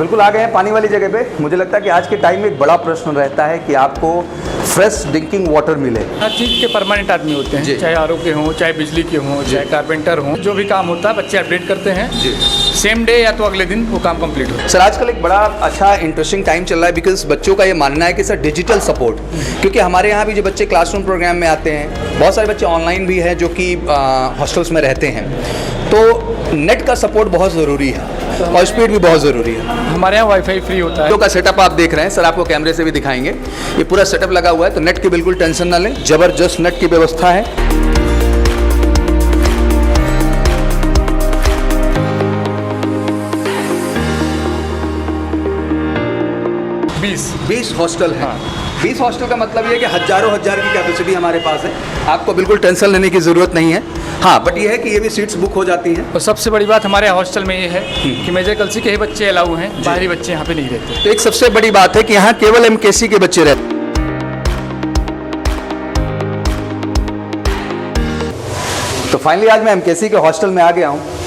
बिल्कुल आ गए हैं पानी वाली जगह पे। मुझे लगता है कि आज के टाइम में एक बड़ा प्रश्न रहता है कि आपको फ्रेश ड्रिंकिंग वाटर मिले। हर चीज़ के परमानेंट आदमी होते हैं, चाहे आरओ के हों, चाहे बिजली के हों, चाहे कारपेंटर हों, जो भी काम होता है बच्चे अपडेट करते हैं सेम डे या तो अगले दिन वो काम कंप्लीट होता है। सर आजकल एक बड़ा अच्छा इंटरेस्टिंग टाइम चल रहा है बिकॉज बच्चों का ये मानना है कि सर डिजिटल सपोर्ट, क्योंकि हमारे यहाँ भी जो बच्चे क्लासरूम प्रोग्राम में आते हैं, बहुत सारे बच्चे ऑनलाइन भी हैं जो कि हॉस्टल्स में रहते हैं, तो नेट का सपोर्ट बहुत ज़रूरी है और स्पीड भी बहुत ज़रूरी है। हमारे यहाँ वाईफाई फ्री होता है। तो का सेटअप आप देख रहे हैं सर, आपको कैमरे से भी दिखाएंगे। ये पूरा सेटअप लगा हुआ है, तो नेट की बिल्कुल टेंशन ना लें, ज़बरदस्त नेट की व्यवस्था है। 20 हॉस्टल हैं। 20 हॉस्टल का मतलब ये है कि हज़ारों की कैपेसिटी हमारे पास है, आपको बिल्कुल टेंशन लेने की ज़रूरत नहीं है। हाँ, बट ये है कि ये भी सीट्स बुक हो जाती हैं। और सबसे बड़ी बात हमारे हॉस्टल में ये है कि मेजर कल्सी के ही बच्चे अलाउ हैं, बाहरी बच्चे यहाँ पे नहीं रहते। तो एक सबसे बड़ी बात है कि यहाँ केवल MKC के बच्चे रहते हैं। तो फाइनली आज मैं MKC के हॉस्टल में आ गया हूँ।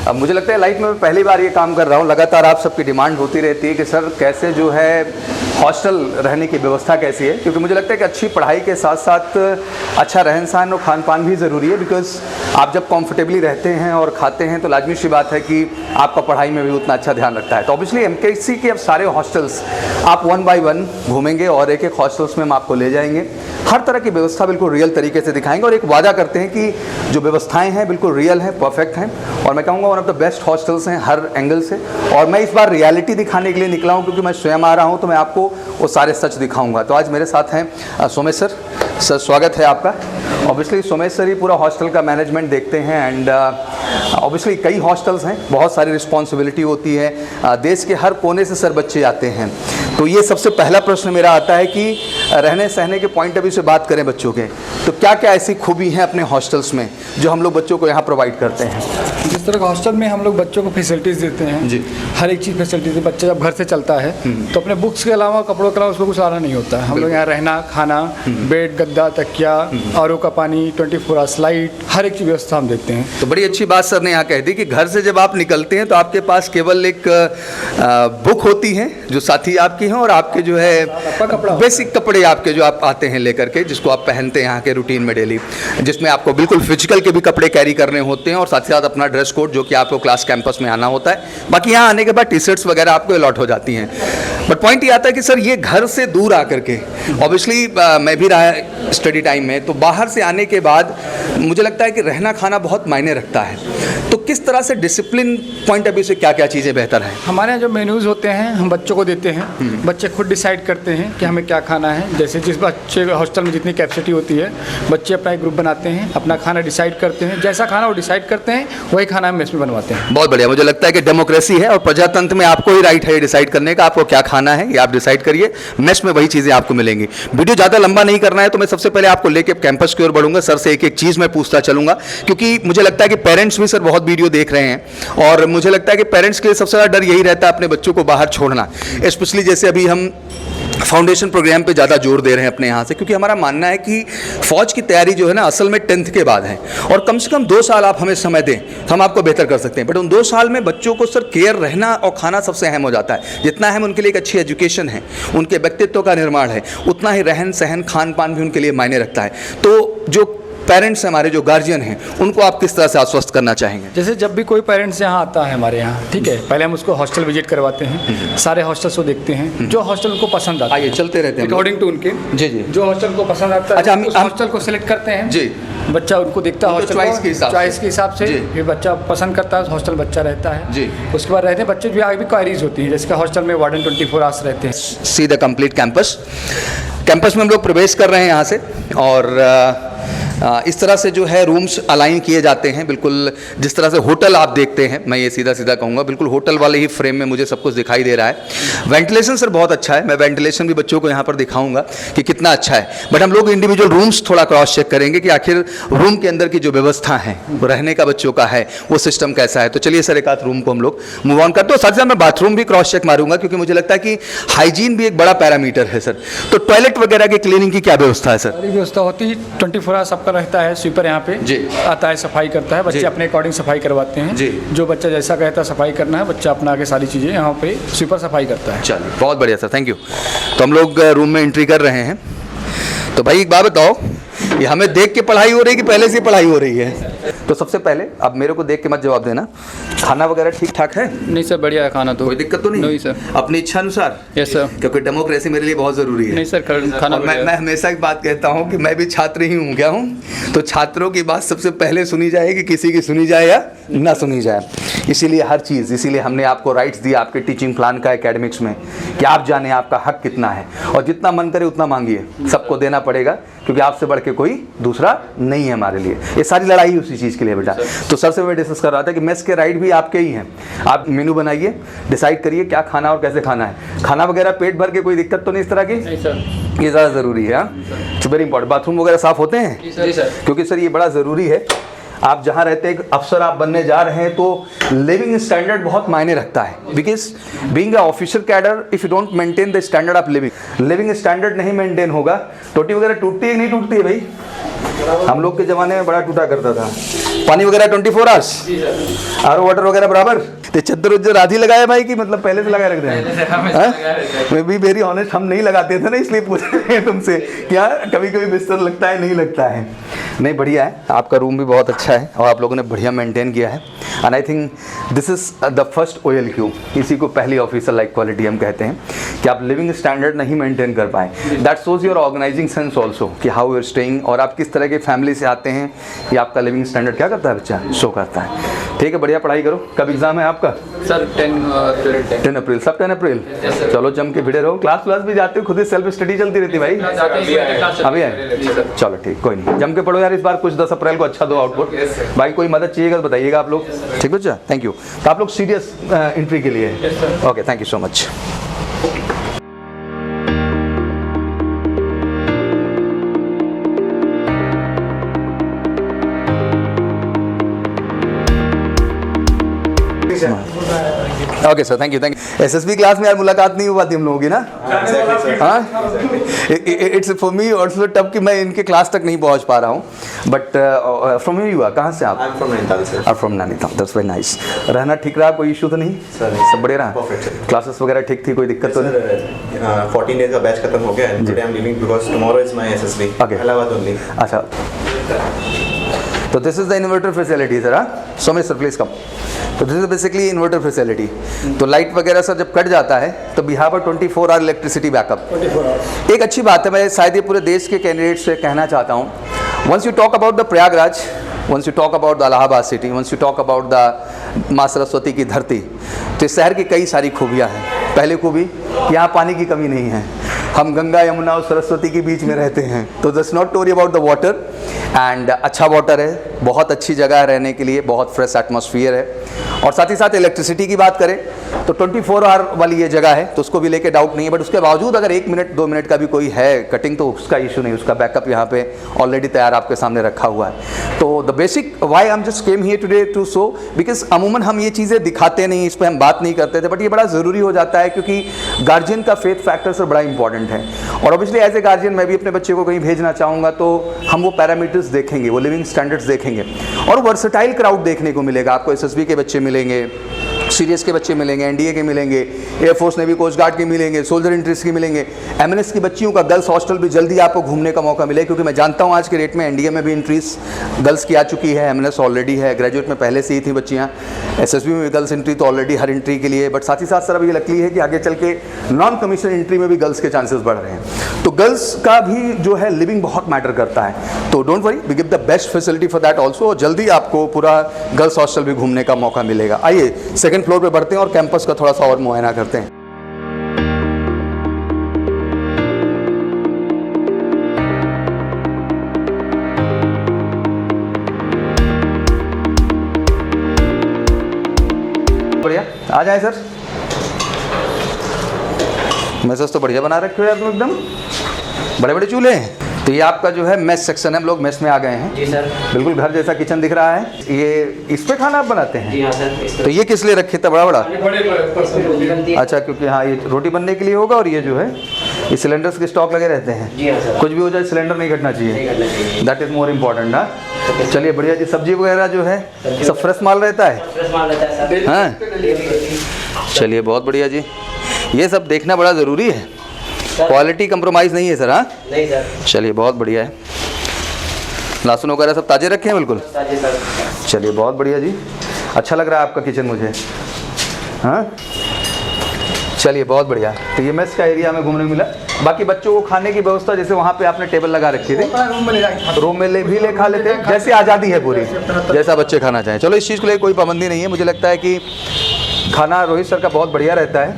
अब मुझे लगता है लाइफ में मैं पहली बार ये काम कर रहा हूँ। लगातार आप सबकी डिमांड होती रहती है कि सर कैसे जो है हॉस्टल रहने की व्यवस्था कैसी है, क्योंकि मुझे लगता है कि अच्छी पढ़ाई के साथ साथ अच्छा रहन सहन और खान पान भी ज़रूरी है। बिकॉज आप जब कंफर्टेबली रहते हैं और खाते हैं तो लाजमी सी बात है कि आपका पढ़ाई में भी उतना अच्छा ध्यान रखता है। तो ऑब्वियसली MKC के अब सारे हॉस्टल्स आप 1 बाय 1 घूमेंगे और एक हॉस्टल्स में हम आपको ले जाएंगे, हर तरह की व्यवस्था बिल्कुल रियल तरीके से दिखाएंगे और एक वादा करते हैं कि जो व्यवस्थाएं हैं बिल्कुल रियल हैं, परफेक्ट हैं और मैं कहूँगा one of the best hostels हैं हर एंगल से। और मैं इस बार रियलिटी दिखाने के लिए निकला हूँ, क्योंकि मैं स्वयं आ रहा हूँ तो मैं आपको वो सारे सच दिखाऊंगा। तो आज मेरे साथ हैं सोमेश सर। सर स्वागत है आपका। ऑब्वियसली सोमेश सर ही पूरा हॉस्टल का मैनेजमेंट देखते हैं एंड ऑब्वियसली कई हॉस्टल्स हैं, बहुत सारी रिस्पॉन्सिबिलिटी होती है, देश के हर कोने से सर बच्चे आते हैं। तो ये सबसे पहला प्रश्न मेरा आता है कि रहने सहने के पॉइंट ऑफ व्यू से बात करें बच्चों के, तो क्या क्या ऐसी खूबी हैं अपने हॉस्टल्स में जो हम लोग बच्चों को यहाँ प्रोवाइड करते हैं? जिस तरह का हॉस्टल में हम लोग बच्चों को फैसिलिटीज़ देते हैं जी, हर एक चीज़ फैसिलिटीज। बच्चा जब घर से चलता है तो अपने बुक्स के अलावा कपड़ों के अलावा उसको कुछ आना नहीं होता है। हम लोग यहाँ रहना, खाना, बेड, गद्दा, तकिया, आरओ का पानी, 24 आवर्स लाइट, हर एक चीज़ व्यवस्था हम देखते हैं। तो बड़ी अच्छी बात सर ने यहाँ कह दी कि घर से जब आप निकलते हैं तो आपके पास केवल एक बुक होती है जो साथी आपकी हैं और आपके जो है बेसिक कपड़े आपके जो आप आते हैं लेकर के, जिसको आप पहनते हैं यहाँ के रूटीन में डेली, जिसमें आपको बिल्कुल फिजिकल के भी कपड़े कैरी करने होते हैं और साथ ही साथ अपना ड्रेस कोड जो कि आपको क्लास कैंपस में आना होता है। बाकी यहाँ आने के बाद टी-शर्ट्स वगैरह आपको अलॉट हो जाती हैं। बट पॉइंट ये आता है कि सर ये घर से दूर आकर के, ऑब्वियसली मैं भी रहा स्टडी टाइम में, तो बाहर से आने के बाद मुझे लगता है कि रहना खाना बहुत मायने रखता है। तो किस तरह से डिसिप्लिन पॉइंट ऑफ व्यू से क्या क्या चीज़ें बेहतर हैं? हमारे यहाँ जो मेन्यूज़ होते हैं हम बच्चों को देते हैं, बच्चे खुद डिसाइड करते हैं कि हमें क्या खाना है। जैसे जिस बच्चे हॉस्टल में जितनी कैपेसिटी होती है, बच्चे अपना एक ग्रुप बनाते हैं, अपना खाना डिसाइड करते हैं, जैसा खाना वो डिसाइड करते हैं वही खाना हम मेस में बनवाते हैं। बहुत बढ़िया। मुझे लगता है कि डेमोक्रेसी है और प्रजातंत्र में आपको ही राइट है ये डिसाइड करने का, आपको क्या खाना है ये आप डिसाइड करिए, मेस में वही चीज़ें आपको मिलेंगी। वीडियो ज़्यादा लंबा नहीं करना है तो मैं सबसे पहले आपको लेके कैंपस की ओर बढ़ूंगा, सर से एक एक चीज़ मैं पूछता चलूंगा, क्योंकि मुझे लगता है कि पेरेंट्स भी सर बहुत वीडियो देख रहे हैं और मुझे लगता है कि पेरेंट्स के लिए सबसे ज़्यादा डर यही रहता है अपने बच्चों को बाहर छोड़ना। स्पेशली जैसे अभी हम फाउंडेशन प्रोग्राम पे ज़्यादा जोर दे रहे हैं अपने यहाँ से, क्योंकि हमारा मानना है कि फ़ौज की तैयारी जो है ना असल में 10th के बाद है और कम से कम 2 साल आप हमें समय दें तो हम आपको बेहतर कर सकते हैं। बट उन 2 साल में बच्चों को सर केयर, रहना और खाना सबसे अहम हो जाता है। जितना अहम उनके लिए एक अच्छी एजुकेशन है, उनके व्यक्तित्व का निर्माण है, उतना ही रहन सहन खान पान भी उनके लिए मायने रखता है। तो जो पेरेंट्स हमारे जो गार्जियन हैं उनको आप किस तरह से आश्वस्त करना चाहेंगे? जैसे जब भी कोई पेरेंट्स यहाँ आता है हमारे यहाँ, ठीक है, पहले हम उसको हॉस्टल विजिट करवाते हैं, सारे हॉस्टल्स को देखते हैं, जो हॉस्टल उनको पसंद आता है, आइए चलते रहते हैं अकॉर्डिंग टू उनके जी जी जो हॉस्टल को पसंद आता है। अच्छा, हम हॉस्टल को सिलेक्ट करते हैं जी, बच्चा उनको देखता है हॉस्टल चॉइस के हिसाब से, फिर बच्चा पसंद करता है हॉस्टल बच्चा रहता है जी। उसके बाद रहते हैं बच्चे भी आगे भी क्वारीज होती है, जैसे कि हॉस्टल में वार्डन 24 आवर्स रहते हैं। सी द कंप्लीट कैंपस में हम लोग प्रवेश कर रहे हैं यहाँ से और इस तरह से जो है रूम्स अलाइन किए जाते हैं, बिल्कुल जिस तरह से होटल आप देखते हैं, मैं ये सीधा सीधा कहूँगा बिल्कुल होटल वाले ही फ्रेम में मुझे सब कुछ दिखाई दे रहा है। वेंटिलेशन सर बहुत अच्छा है, मैं वेंटिलेशन भी बच्चों को यहाँ पर दिखाऊंगा कि कितना अच्छा है। बट हम लोग इंडिविजुअल रूम्स थोड़ा क्रॉस चेक करेंगे कि आखिर रूम के अंदर की जो व्यवस्था है, रहने का बच्चों का है, वो सिस्टम कैसा है। तो चलिए सर एक आध रूम को हम लोग मूव ऑन करते हैं। साथ ही साथ मैं बाथरूम भी क्रॉस चेक मारूंगा, क्योंकि मुझे लगता है कि हाइजीन भी एक बड़ा पैरामीटर है सर। तो टॉयलेट वगैरह की क्लीनिंग की क्या व्यवस्था है सर? सारी व्यवस्था होती है, 24 आवर्स आपका रहता है, स्वीपर यहाँ पे जी। आता है, सफाई करता है, बच्चे जी। अपने अकॉर्डिंग सफाई करवाते हैं जी। जो बच्चा जैसा कहता है सफाई करना है, बच्चा अपना आगे सारी चीज़ें यहाँ पे स्वीपर सफाई करता है। चलिए बहुत बढ़िया सर, थैंक यू। तो हम लोग रूम में एंट्री कर रहे हैं। तो भाई एक बात बताओ, ये हमें देख के पढ़ाई हो रही है कि पहले से पढ़ाई हो रही है? तो सबसे पहले अब मेरे को देख के मत जवाब देना, खाना वगैरह ठीक ठाक है? नहीं सर, बढ़िया है खाना तो, कोई दिक्कत तो नहीं? नहीं सर। अपनी इच्छा अनुसार? Yes sir. क्योंकि डेमोक्रेसी मेरे लिए बहुत ज़रूरी है। नहीं सर, खाना और मैं हमेशा एक बात कहता हूँ कि मैं भी छात्र ही हूँ, क्या हूँ, तो छात्रों की बात सबसे पहले सुनी जाएगी, किसी की सुनी जाए या ना सुनी जाए। इसीलिए हर चीज़, इसीलिए हमने आपको राइट्स दिया आपके टीचिंग प्लान का, एकेडमिक्स में, कि आप जाने आपका हक कितना है और जितना मन करे उतना मांगिए, सबको देना पड़ेगा क्योंकि आपसे बढ़ के कोई दूसरा नहीं है हमारे लिए। ये सारी लड़ाई उसी चीज़ के लिए बेटा। तो सर से मैं डिस्कस कर रहा था कि मेस के राइट भी आपके ही हैं। आप मेनू बनाइए, डिसाइड करिए क्या खाना और कैसे खाना है। खाना वगैरह पेट भर के कोई दिक्कत तो नहीं इस तरह की? नहीं सर। ये ज़्यादा ज़रूरी है। It's very important. बाथरूम वगैरह साफ़ होते हैं? जी सर। क्योंकि सर ये बड़ा ज़रूरी है। आप जहाँ रहते हैं, अफसर आप बनने जा रहे हैं, तो लिविंग स्टैंडर्ड बहुत मायने रखता है। Because being a officer cadre, if you don't maintain the standard of living standard नहीं मेंटेन होगा, टोटी वगैरह टूटती है कि नहीं टूटती है भाई? हम लोग के ज़माने में बड़ा टूटा करता था। पानी वगैरह 24 आवर्स, आर वाटर वगैरह बराबर। तो चद्दर उज्जर आधी लगाया भाई कि मतलब पहले से लगा रख रहे हैं? मैं भी वेरी ऑनेस्ट, हम नहीं लगाते थे ना, इसलिए पूछ रहे हैं तुमसे, क्या कभी कभी बिस्तर लगता है नहीं लगता है? नहीं, बढ़िया है, आपका रूम भी बहुत अच्छा है और आप लोगों ने बढ़िया मेंटेन किया है। And I think this is the first OLQ, इसी को पहली ऑफिसर लाइक क्वालिटी हम कहते हैं कि आप लिविंग स्टैंडर्ड नहीं मेंटेन कर पाए। That shows your organising sense also, कि हाउ यू आर स्टेइंग और आप किस तरह के फैमिली से आते हैं, ये आपका लिविंग स्टैंडर्ड क्या करता है बच्चा, शो करता है। ठीक है, बढ़िया पढ़ाई करो। कब एग्जाम है आपका? सर 10 अप्रैल। सब 10 अप्रैल। चलो जम के भिड़े रहो। क्लास भी जाते हो, खुद ही सेल्फ स्टडी चलती रहती भाई? अभी है? चलो ठीक, कोई नहीं, जम के पढ़ो यार इस बार, कुछ 10 अप्रैल को अच्छा दो आउटपुट। भाई कोई मदद चाहिएगा तो बताइएगा आप लोग, ठीक है बच्चा? Thank you. तो आप लोग सीरियस एंट्री के लिए? Okay, thank you so much. Okay sir, thank you. SSB class में यार मुलाकात नहीं हो पाती हम लोगों की ना? हाँ, it's for me also tough कि मैं इनके क्लास तक नहीं पहुंच पा रहा हूँ। बट फ्रॉम यू आर, कहाँ से आप? I'm from Nainital, sir. Are from Nainital, that's very nice. रहना ठीक रहा, कोई इशू तो नहीं? सर सब बढ़िया रहा? Perfect, sir. क्लासेस वगैरह ठीक थी, कोई दिक्कत तो नहीं? 14 days का बैच खत्म हो गया and today I'm leaving because tomorrow is my SSB. Okay. Allahabad only. अच्छा, तो this is the inverter facility sir. Somesh sir please come. तो this is basically inverter facility. तो लाइट वगैरह सर जब कट जाता है तो we have a 24 hour electricity backup. एक अच्छी बात है, मैं शायद ये पूरे देश के कैंडिडेट से कहना चाहता हूँ, once you talk about the Prayagraj, once you talk about the Allahabad city, once you talk about the माँ सरस्वती की धरती, तो इस शहर की कई सारी खूबियाँ हैं। पहली खूबी, यहाँ पानी की कमी नहीं है, हम गंगा यमुना और सरस्वती के बीच में रहते हैं। तो this not story about the water, and अच्छा वाटर है, बहुत अच्छी जगह है रहने के लिए, बहुत फ्रेश एटमॉस्फेयर है। और साथ ही साथ इलेक्ट्रिसिटी की बात करें तो 24 आवर वाली ये जगह है, तो उसको भी लेके डाउट नहीं है। बट उसके बावजूद अगर 1 मिनट 2 मिनट का भी कोई है कटिंग तो उसका इशू नहीं, उसका बैकअप यहाँ पे ऑलरेडी तैयार आपके सामने रखा हुआ है। तो the basic why I am just came here today to show, because अमूमन हम ये चीज़ें दिखाते नहीं, इस पर हम बात नहीं करते थे, बट ये बड़ा ज़रूरी हो जाता है क्योंकि गार्जियन का फेथ फैक्टर सर बड़ा इंपॉर्टेंट है। और ऑब्वियसली एज ए गार्जियन मैं भी अपने बच्चे को कहीं भेजना चाहूँगा तो हम वो पैरामीटर्स देखेंगे, वो लिविंग स्टैंडर्ड्स देखेंगे और वर्सेटाइल क्राउड देखने को मिलेगा। आपको SSB के बच्चे मिलेंगे, सीरियस के बच्चे मिलेंगे, NDA के मिलेंगे, एयरफोर्स नेवी कोस्ट गार्ड के मिलेंगे, सोल्जर इंट्रीज के मिलेंगे, MNS की बच्चियों का गर्ल्स हॉस्टल भी जल्दी आपको घूमने का मौका मिले, क्योंकि मैं जानता हूँ आज के डेट में NDA में भी इंट्रीज गर्ल्स की आ चुकी है, MNS ऑलरेडी है, ग्रेजुएट में पहले से ही थी बच्चियाँ, SSB में भी गर्ल्स एंट्री तो ऑलरेडी हर एंट्री के लिए, बट साथ ही साथ सर अभी ये लकी है कि आगे चल के नॉन कमीशन एंट्री में भी गर्ल्स के चांसेस बढ़ रहे हैं। तो गर्ल्स का भी जो है लिविंग बहुत मैटर करता है, तो don't worry, we give the best facility for that also. जल्दी आपको पूरा गर्ल्स हॉस्टल भी घूमने का मौका मिलेगा। आइए सेकंड फ्लोर पे बढ़ते हैं और कैंपस का थोड़ा सा और मुआयना करते हैं। बढ़िया, आ जाए सर। मैसेज तो बढ़िया बना रखे हो यार तुम, एकदम बड़े बड़े चूल्हे हैं। तो ये आपका जो है मेस सेक्शन है, हम लोग मेस में आ गए हैं। जी सर। बिल्कुल घर जैसा किचन दिख रहा है। ये इस पे खाना आप बनाते हैं? जी हाँ सर। तो ये किस लिए रखे थे बड़ा बड़ा? बड़े रोटी बनती है। अच्छा, क्योंकि हाँ ये रोटी बनने के लिए होगा और ये जो है ये सिलेंडर्स के स्टॉक लगे रहते हैं? जी हाँ सर। कुछ भी हो जाए सिलेंडर नहीं घटना नहीं चाहिए, करना चाहिए। That is more important. हाँ चलिए बढ़िया जी। सब्जी वगैरह जो है सब फ्रेश माल रहता है? फ्रेश माल रहता है सर। हाँ चलिए बहुत बढ़िया जी। ये सब देखना बड़ा ज़रूरी है, क्वालिटी कंप्रोमाइज़ नहीं है सर। हाँ नहीं सर। चलिए बहुत बढ़िया है। लहसुन वगैरह सब ताज़े रखे हैं बिल्कुल? ताजे सर। चलिए बहुत बढ़िया जी। अच्छा लग रहा है आपका किचन मुझे। हाँ चलिए बहुत बढ़िया। तो ये मेस का एरिया हमें घूमने को मिला। बाकी बच्चों को खाने की व्यवस्था, जैसे वहाँ पे आपने टेबल लगा रखी थी, रूम में ले जाके रूम में भी ले खा लेते हैं, जैसे आज़ादी है पूरी, जैसा बच्चे खाना चाहें। चलो इस चीज़ को लेकर कोई पाबंदी नहीं है। मुझे लगता है कि खाना रोहित सर का बहुत बढ़िया रहता है,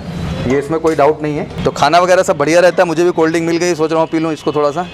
ये इसमें कोई डाउट नहीं है। तो खाना वगैरह सब बढ़िया रहता है। मुझे भी कोल्ड ड्रिंक मिल गई, सोच रहा हूँ पी लूँ इसको थोड़ा सा।